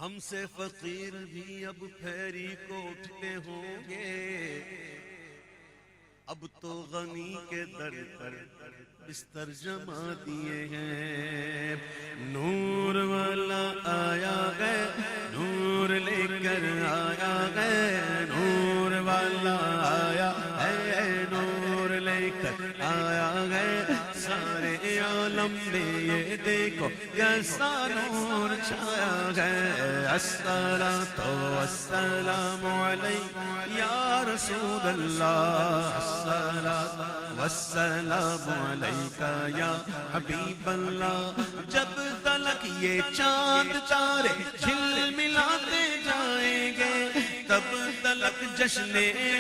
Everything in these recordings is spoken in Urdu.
ہم سے فقیر بھی اب پھیری کو اٹھتے ہوں گے، اب تو غنی کے در پر بستر جما دیے ہیں۔ نور والا آیا ہے، نور لے کر آیا ہے، نور والا آیا ہے، نور لے کر آیا ہے، سارے عالم میں یہ دیکھو کیسا نور چھایا ہے۔ الصلاۃ والسلام علیک یا رسول اللہ، الصلاۃ والسلام علیک یا حبیب اللہ۔ جب تلک یہ چاند تارے جھل ملاتے جائیں گے، تب تلک جشن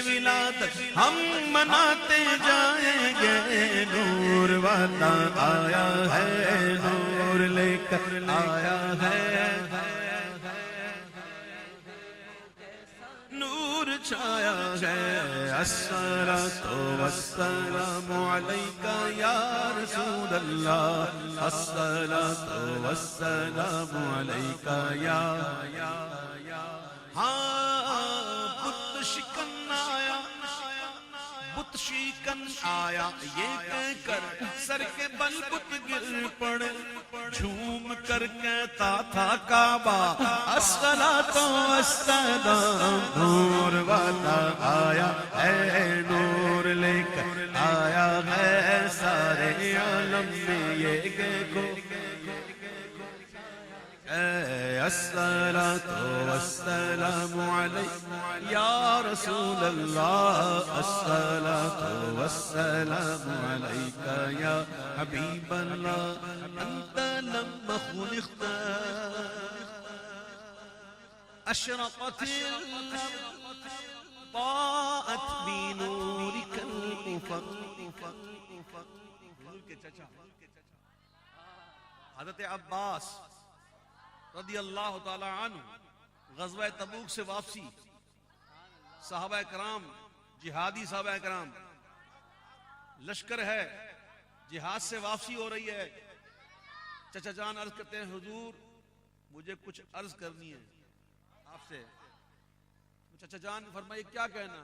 ولادت ہم مناتے جائیں گے۔ نور والا آیا ہے، نور لے کر آیا ہے، نور چھایا ہے۔ الصلاۃ والسلام علیک یا رسول اللہ، الصلاۃ والسلام علیک یا بت شکن آیا، بت شکن آیا، یہ کہہ کر سر کے بل بت گر پڑے، جھوم کر کہتا تھا کعبہ الصلاۃ والسلام۔ نور والا آیا ہے، نور لے کر آیا ہے، سارے عالم میں یہ دیکھو الصلاۃ والسلام علیک یا رسول اللہ، الصلاۃ والسلام علیک یا حبیب اللہ۔ انت لما خلقت اشرقت الارض، ضاءت بنورک الافق۔ حضرت عباس رضی اللہ تعالی عنہ غزوہ تبوک سے واپسی، صحابہ کرام جہادی صحابہ کرام، لشکر ہے، جہاد سے واپسی ہو رہی ہے۔ چچا جان عرض کرتے ہیں حضور مجھے کچھ عرض کرنی ہے آپ سے۔ چچا جان فرمائے کیا کہنا؟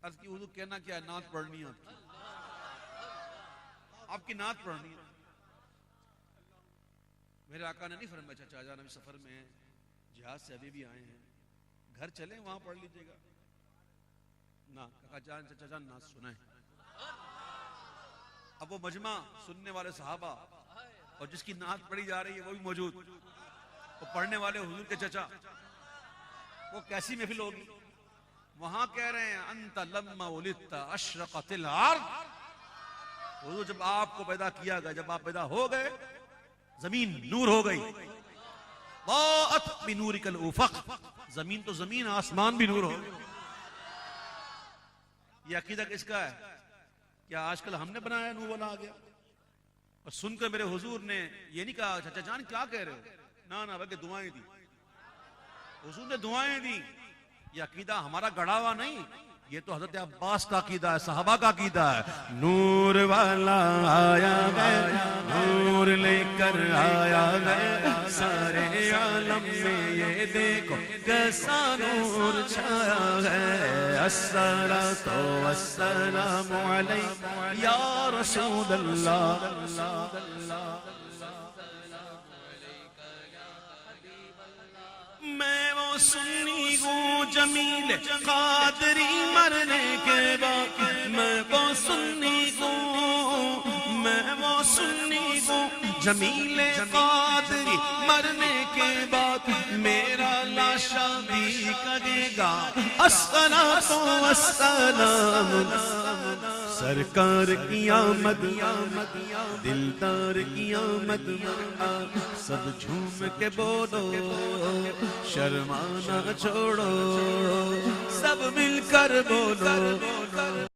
عرض کی حضور کہنا کیا ہے؟ نعت پڑھنی ہے آپ کی نعت پڑھنی ہے۔ میرے آقا نے نہیں فرمایا چچا جان ابھی سفر میں ہیں، جہاد سے ابھی بھی آئے ہیں، گھر چلیں وہاں پڑھ لیجئے گا۔ نا کہا جان چچا جان نعت سنائیں۔ اب وہ مجمع سننے والے صحابہ اور جس کی نعت پڑھی جا رہی ہے وہ بھی موجود، وہ پڑھنے والے حضور کے چچا، وہ کیسی محفل ہوگی؟ وہاں کہہ رہے ہیں انت لما ولدت اشرقت الارض۔ حضور جب آپ کو پیدا کیا گیا، جب آپ پیدا ہو گئے زمین نور ہو گئی، ضاءت بنورک الافق، زمین تو زمین، آسمان بھی نور ہو گئی۔ یہ عقیدہ کس کا ہے؟ کیا آج کل ہم نے بنایا نور والا آ گیا؟ اور سن کر میرے حضور نے یہ نہیں کہا چچا جان کیا کہہ رہے ہو، نہ بلکہ دعائیں دی، حضور نے دعائیں دی۔ یہ عقیدہ ہمارا گڑھا ہوا نہیں، یہ تو حضرت عباس کا عقیدہ ہے، صحابہ کا عقیدہ ہے۔ نور والا آیا ہے، نور لے کر آیا ہے، سارے عالم میں یہ دیکھو کیسا نور چھایا ہے۔ الصلاۃ والسلام علیک یا رسول اللہ، میں وہ سنی ہوں جمیل قادری مرنے کے بعد، میں وہ سنی ہوں، میں وہ سنی ہوں جمیل قادری مرنے کے بعد، میرا لاشا بھی کہے گا الصلاۃ والسلام۔ سرکار کی آمد، دلدار کی آمد، سب جھوم کے بولو، شرمانا چھوڑو، سب مل کر بولو۔